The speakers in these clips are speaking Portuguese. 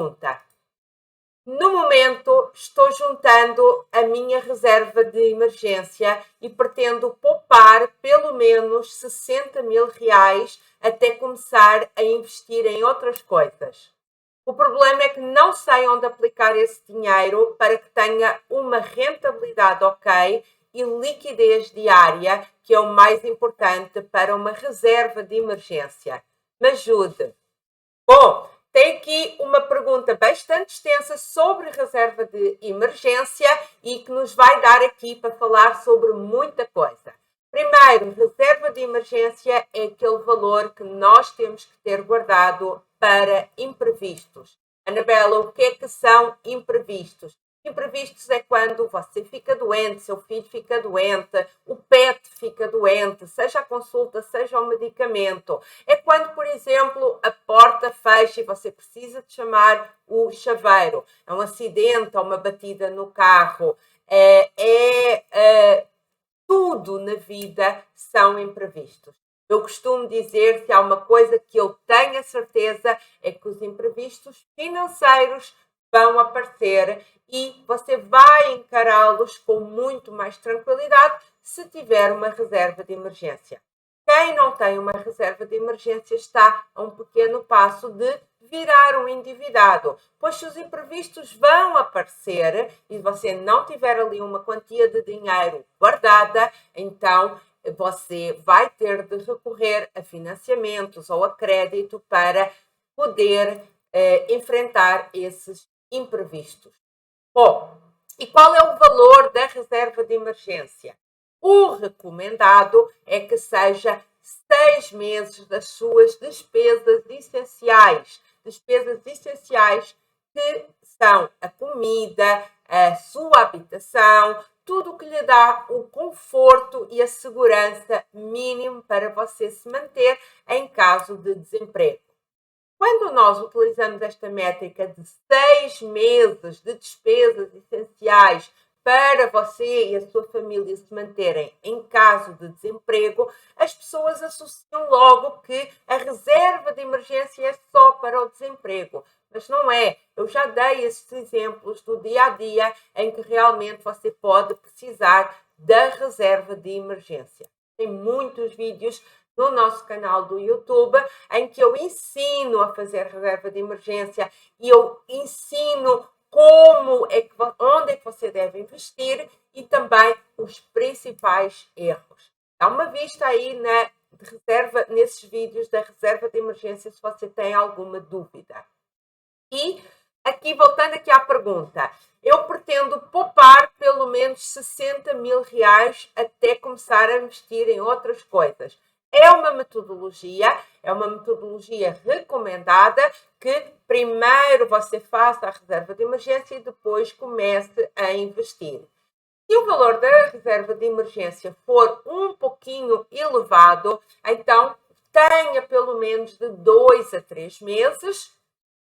pergunta. No momento, estou juntando a minha reserva de emergência e pretendo poupar pelo menos 60 mil reais até começar a investir em outras coisas. O problema é que não sei onde aplicar esse dinheiro para que tenha uma rentabilidade ok e liquidez diária, que é o mais importante para uma reserva de emergência. Me ajude. Bom, tem aqui uma pergunta bastante extensa sobre reserva de emergência e que nos vai dar aqui para falar sobre muita coisa. Primeiro, reserva de emergência é aquele valor que nós temos que ter guardado para imprevistos. Anabela, o que é que são imprevistos? Imprevistos é quando você fica doente, seu filho fica doente, o pet fica doente, seja a consulta, seja o medicamento. É quando, por exemplo, a porta fecha e você precisa de chamar o chaveiro. É um acidente, é uma batida no carro. Tudo na vida são imprevistos. Eu costumo dizer que há uma coisa que eu tenho a certeza é que os imprevistos financeiros vão aparecer e você vai encará-los com muito mais tranquilidade se tiver uma reserva de emergência. Quem não tem uma reserva de emergência está a um pequeno passo de virar um endividado, pois se os imprevistos vão aparecer e você não tiver ali uma quantia de dinheiro guardada, então você vai ter de recorrer a financiamentos ou a crédito para poder enfrentar esses imprevistos. Bom, e qual é o valor da reserva de emergência? O recomendado é que seja 6 meses das suas despesas essenciais. Despesas essenciais que são a comida, a sua habitação, tudo que lhe dá o conforto e a segurança mínimo para você se manter em caso de desemprego. Quando nós utilizamos esta métrica de 6 meses de despesas essenciais para você e a sua família se manterem em caso de desemprego, as pessoas associam logo que a reserva de emergência é só para o desemprego. Mas não é. Eu já dei esses exemplos do dia a dia em que realmente você pode precisar da reserva de emergência. Tem muitos vídeos no nosso canal do YouTube, em que eu ensino a fazer reserva de emergência e eu ensino onde é que você deve investir e também os principais erros. Dá uma vista aí nesses vídeos da reserva de emergência se você tem alguma dúvida. E aqui, voltando aqui à pergunta, eu pretendo poupar pelo menos 60 mil reais até começar a investir em outras coisas. É uma metodologia recomendada que primeiro você faça a reserva de emergência e depois comece a investir. Se o valor da reserva de emergência for um pouquinho elevado, então tenha pelo menos de 2 a 3 meses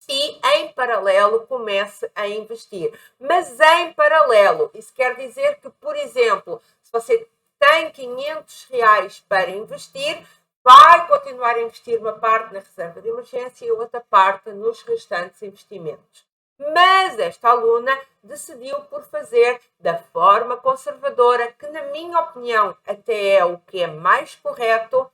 e em paralelo comece a investir. Mas em paralelo, isso quer dizer que, por exemplo, se você tem 500 reais para investir, vai continuar a investir uma parte na reserva de emergência e outra parte nos restantes investimentos. Mas esta aluna decidiu por fazer da forma conservadora, que na minha opinião até é o que é mais correto,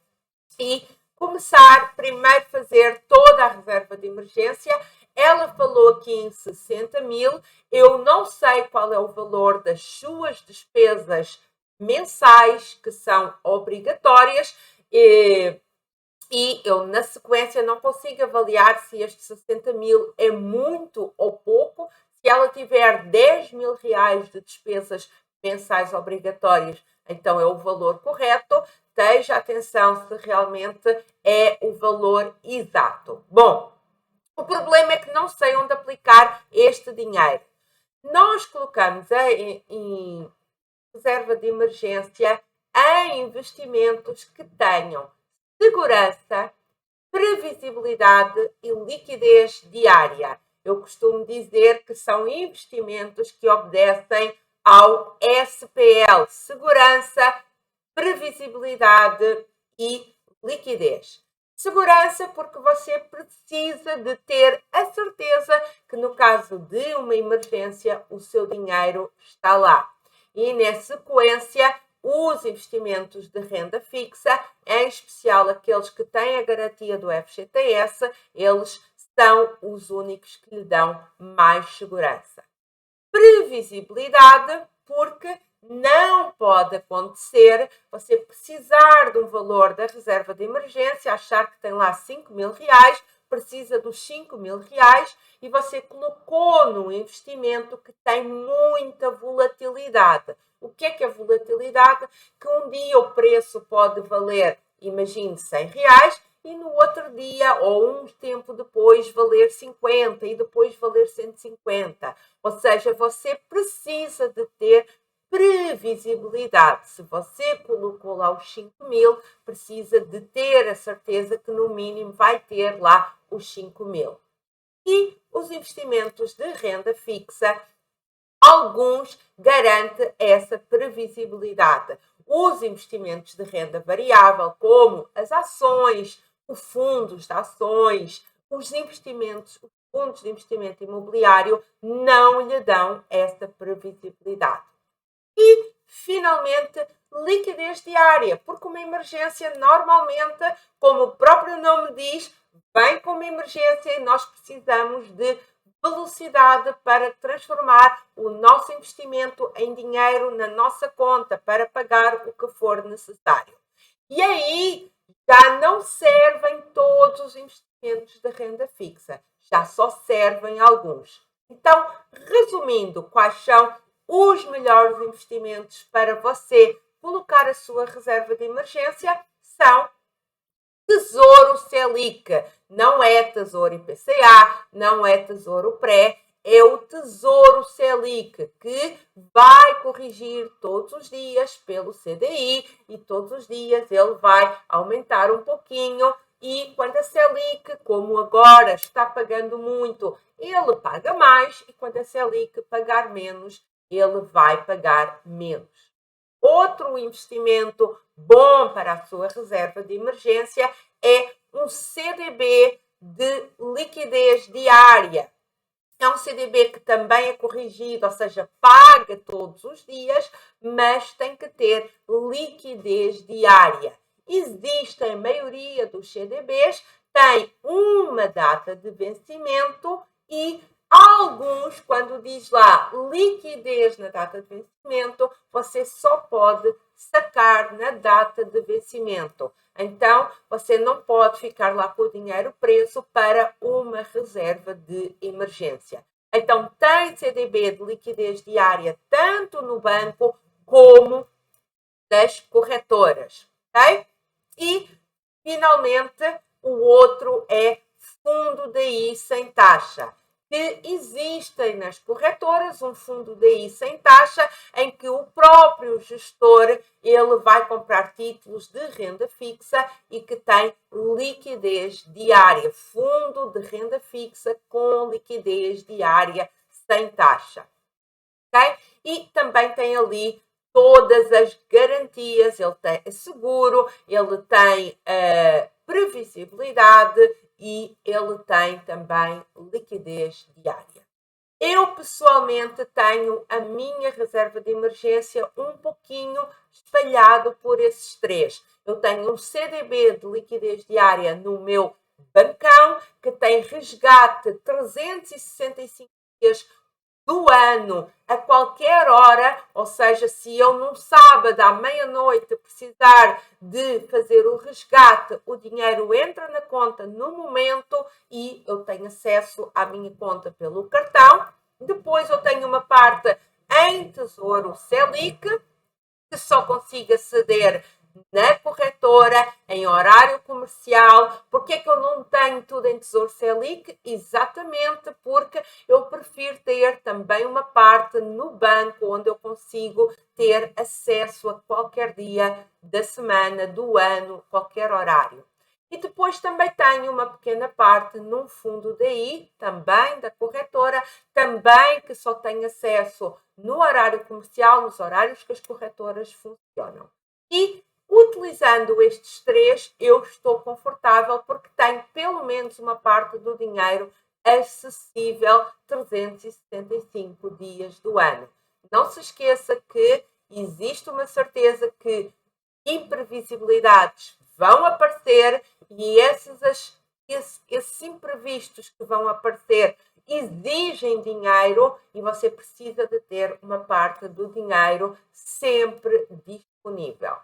e começar primeiro a fazer toda a reserva de emergência. Ela falou aqui em 60 mil, eu não sei qual é o valor das suas despesas mensais que são obrigatórias e eu na sequência não consigo avaliar se estes 60 mil é muito ou pouco. Se ela tiver 10 mil reais de despesas mensais obrigatórias, então é o valor correto. Esteja atenção se realmente é o valor exato. Bom, o problema é que não sei onde aplicar este dinheiro. Nós colocamos em reserva de emergência em investimentos que tenham segurança, previsibilidade e liquidez diária. Eu costumo dizer que são investimentos que obedecem ao SPL, segurança, previsibilidade e liquidez. Segurança, porque você precisa de ter a certeza que no caso de uma emergência, o seu dinheiro está lá. E na sequência, os investimentos de renda fixa, em especial aqueles que têm a garantia do FGTS, eles são os únicos que lhe dão mais segurança. Previsibilidade, porque não pode acontecer você precisar de um valor da reserva de emergência, achar que tem lá 5.000 reais, precisa dos 5.000 reais e você colocou num investimento que tem muita volatilidade. O que é volatilidade? Que um dia o preço pode valer, imagine, 100 reais e no outro dia ou um tempo depois valer 50 e depois valer 150. Ou seja, você precisa de ter previsibilidade. Se você colocou lá os 5.000, precisa de ter a certeza que no mínimo vai ter lá os 5.000. E os investimentos de renda fixa, alguns garantem essa previsibilidade. Os investimentos de renda variável, como as ações, os fundos de ações, os fundos de investimento imobiliário, não lhe dão essa previsibilidade. E, finalmente, liquidez diária, porque uma emergência normalmente, como o próprio nome diz, vem com uma emergência e nós precisamos de velocidade para transformar o nosso investimento em dinheiro na nossa conta para pagar o que for necessário. E aí já não servem todos os investimentos de renda fixa, já só servem alguns. Então, resumindo, quais são os melhores investimentos para você colocar a sua reserva de emergência? São Tesouro Selic. Não é Tesouro IPCA, não é Tesouro Pré, é o Tesouro Selic, que vai corrigir todos os dias pelo CDI e todos os dias ele vai aumentar um pouquinho. E quando a Selic, como agora, está pagando muito, ele paga mais. E quando a Selic pagar menos, ele vai pagar menos. Outro investimento bom para a sua reserva de emergência é um CDB de liquidez diária. É um CDB que também é corrigido, ou seja, paga todos os dias, mas tem que ter liquidez diária. Existe a maioria dos CDBs, tem uma data de vencimento e alguns, quando diz lá liquidez na data de vencimento, você só pode sacar na data de vencimento. Então, você não pode ficar lá com o dinheiro preso para uma reserva de emergência. Então, tem CDB de liquidez diária tanto no banco como das corretoras, ok? E, finalmente, o outro é fundo DI sem taxa. Que existem nas corretoras um fundo DI sem taxa em que o próprio gestor ele vai comprar títulos de renda fixa e que tem liquidez diária. Fundo de renda fixa com liquidez diária sem taxa. Okay? E também tem ali todas as garantias, ele tem seguro, ele tem previsibilidade e ele tem também liquidez diária. Eu, pessoalmente, tenho a minha reserva de emergência um pouquinho espalhado por esses três. Eu tenho um CDB de liquidez diária no meu bancão, que tem resgate 365 dias do ano, a qualquer hora, ou seja, se eu num sábado à meia-noite precisar de fazer o resgate, o dinheiro entra na conta no momento e eu tenho acesso à minha conta pelo cartão. Depois eu tenho uma parte em Tesouro Selic, que só consigo aceder na corretora, em horário comercial. Porque é que eu não tenho tudo em Tesouro Selic? Exatamente porque eu prefiro ter também uma parte no banco, onde eu consigo ter acesso a qualquer dia da semana, do ano, qualquer horário. E depois também tenho uma pequena parte num fundo DI, também da corretora, também que só tenho acesso no horário comercial, nos horários que as corretoras funcionam. E Utilizando estes três, eu estou confortável porque tenho pelo menos uma parte do dinheiro acessível 365 dias do ano. Não se esqueça que existe uma certeza que imprevisibilidades vão aparecer e esses imprevistos que vão aparecer exigem dinheiro e você precisa de ter uma parte do dinheiro sempre disponível.